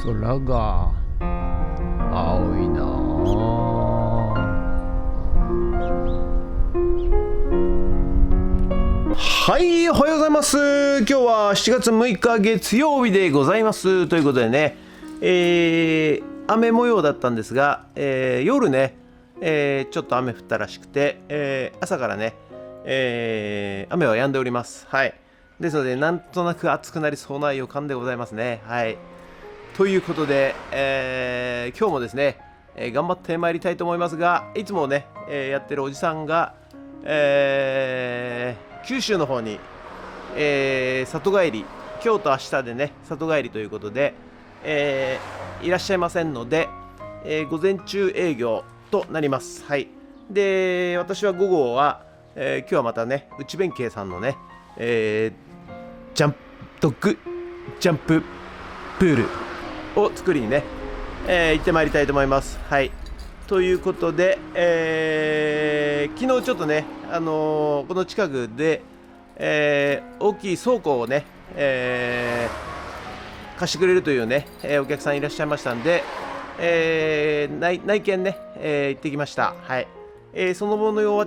空が青いなはい、おはようございます。今日は7月6日月曜日でございますということでね、雨模様だったんですが、夜ね、ちょっと雨降ったらしくて、朝からね、雨は止んでおります。はい。ですので、なんとなく暑くなりそうな予感でございますね。はい。ということで、今日もですね、頑張ってまいりたいと思いますが、いつもね、やってるおじさんが、九州の方に、里帰り、今日と明日でね、里帰りということで、いらっしゃいませんので、午前中営業となります。はい。で、私は午後は、今日はまたね、内弁慶さんのね、ジャンプドッグジャンププールを作りにね、行ってまいりたいと思います。はい。ということで、昨日ちょっとね、この近くで、大きい倉庫をね、貸してくれるというね、お客さんいらっしゃいましたんで、内見ね、行ってきました。はい。その模様は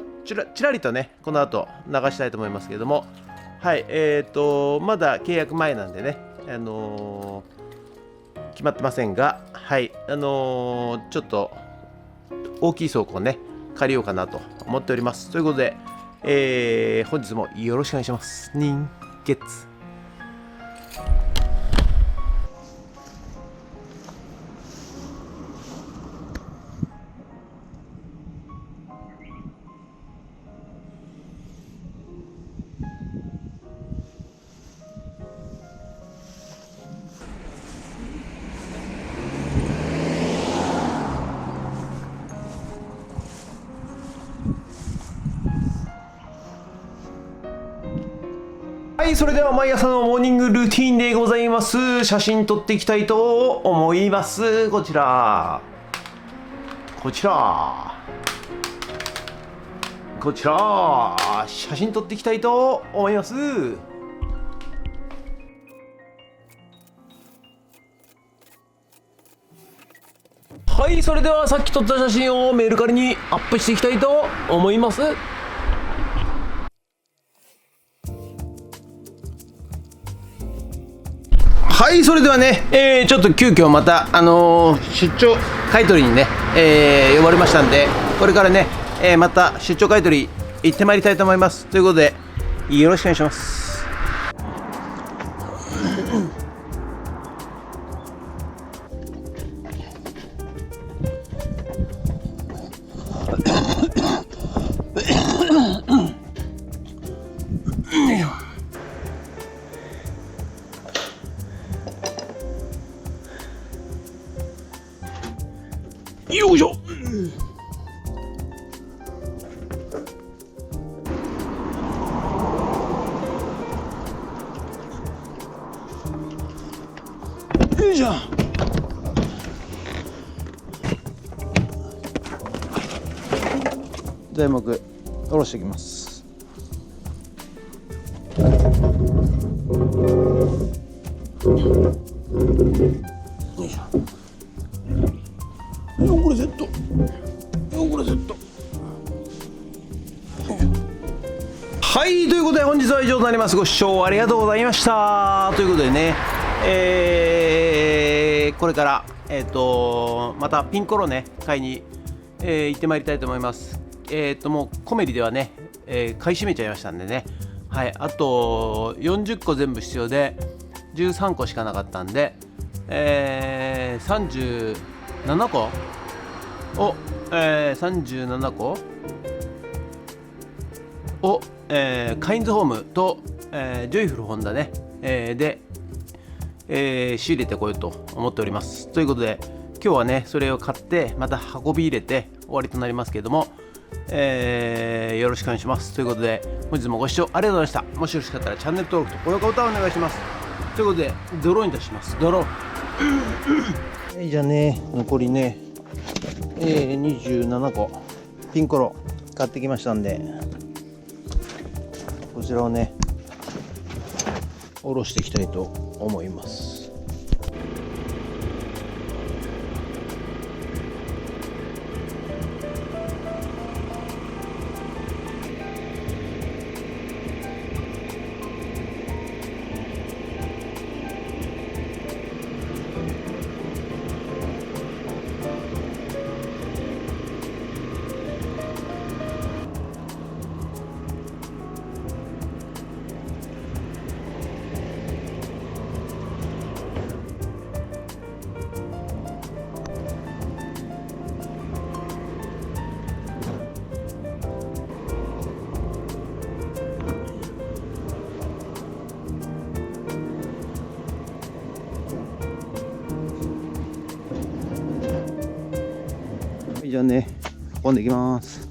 ちらりとね、この後流したいと思いますけれども、はい、まだ契約前なんでね、決まってませんが、はい、ちょっと大きい倉庫をね、借りようかなと思っております。ということで、本日もよろしくお願いします。人月。はい、それでは毎朝のモーニングルーティンでございます。写真撮っていきたいと思います。こちら写真撮っていきたいと思います。はい、それではさっき撮った写真をメルカリにアップしていきたいと思います。はい、それではね、ちょっと急遽また、出張買い取りにね、呼ばれましたんで、これからね、また出張買い取り行ってまいりたいと思います。ということで、よろしくお願いします。よいしょ。よいしょ。材木下ろしていきます。よいしょ。汚れセット。はい、ということで本日は以上となります。ご視聴ありがとうございました。ということでね、これから、またピンコロね買いに、行ってまいりたいと思います。もうコメリではね、買い占めちゃいましたんでね、はい、あと40個全部必要で13個しかなかったんで、37個を、37個を、カインズホームと、ジョイフルホンダね、で、仕入れてこようと思っております。ということで今日はねそれを買ってまた運び入れて終わりとなりますけれども、よろしくお願いします。ということで本日もご視聴ありがとうございました。もしよろしかったらチャンネル登録と高評価ボタンをお願いします。ということでドローに出します。ドローじゃあね、残りね、27個ピンコロ買ってきましたんで、こちらをね下ろしていきたいと思います。じゃあね、運んでいきます。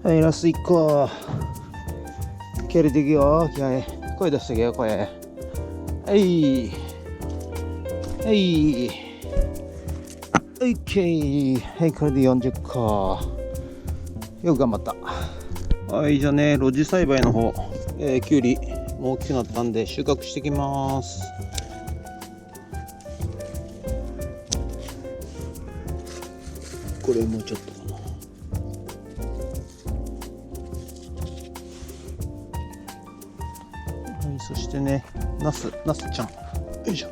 はい、ラスト1個。気合入れていくよ、気合。声出していけよ、声。はい。はい。オッケー。はい、これで40個。よく頑張った。はい、じゃあね、露地栽培の方、きゅうり、もう大きくなったんで、収穫していきます。これもうちょっと。そしてね、ナスちゃん。よいしょ。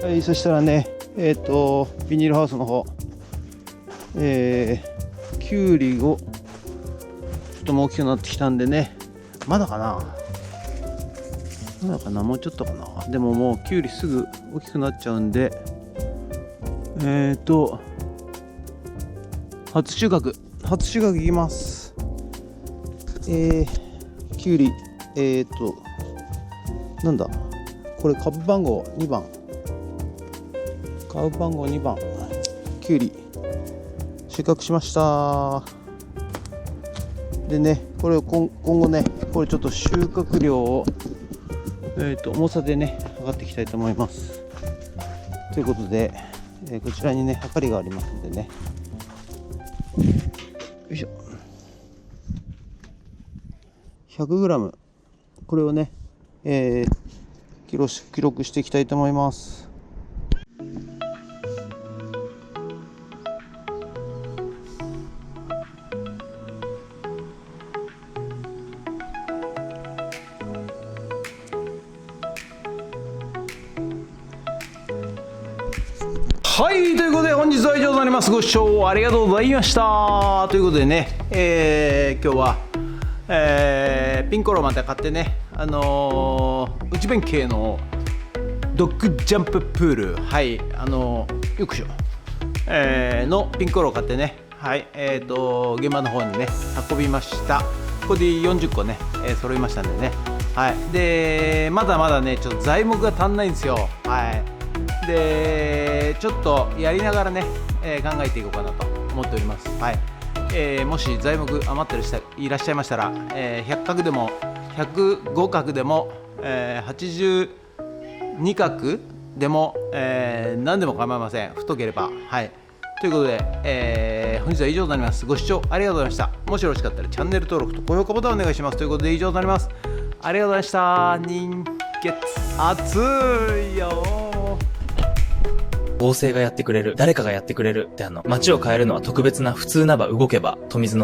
はい、そしたらね、ビニールハウスの方、きゅうりを、ちょっともう大きくなってきたんでね、まだかなもうちょっとかな。でももうきゅうりすぐ大きくなっちゃうんで、初収穫いきます。きゅうり、なんだこれ、株番号2番、きゅうり収穫しました。でね、これを今後ね、これちょっと収穫量を、重さでね測っていきたいと思います。ということで、こちらにね測りがありますんでね、よいしょ。100g、 これをね、記録していきたいと思います。はい、ということで本日は以上となります。ご視聴ありがとうございました。ということでね、今日はピンコロまた買ってね、内弁慶のドッグジャンププール、はい、よくしょ、のピンコロを買ってね、はい、現場の方にね運びました。ここで40個ね、揃いましたんでね、はい、でまだまだねちょっと材木が足んないんですよ。はい、でちょっとやりながらね、考えていこうかなと思っております。はい、もし材木余ってる人いらっしゃいましたら、100角でも105角でも、82角でも、何でも構いません。太ければ。はい、ということで、本日は以上となります。ご視聴ありがとうございました。もしよろしかったらチャンネル登録と高評価ボタンお願いします。ということで以上となります。ありがとうございました。人月熱いよ。合成がやってくれる、誰かがやってくれるって街を変えるのは特別な普通な場動けば、富水の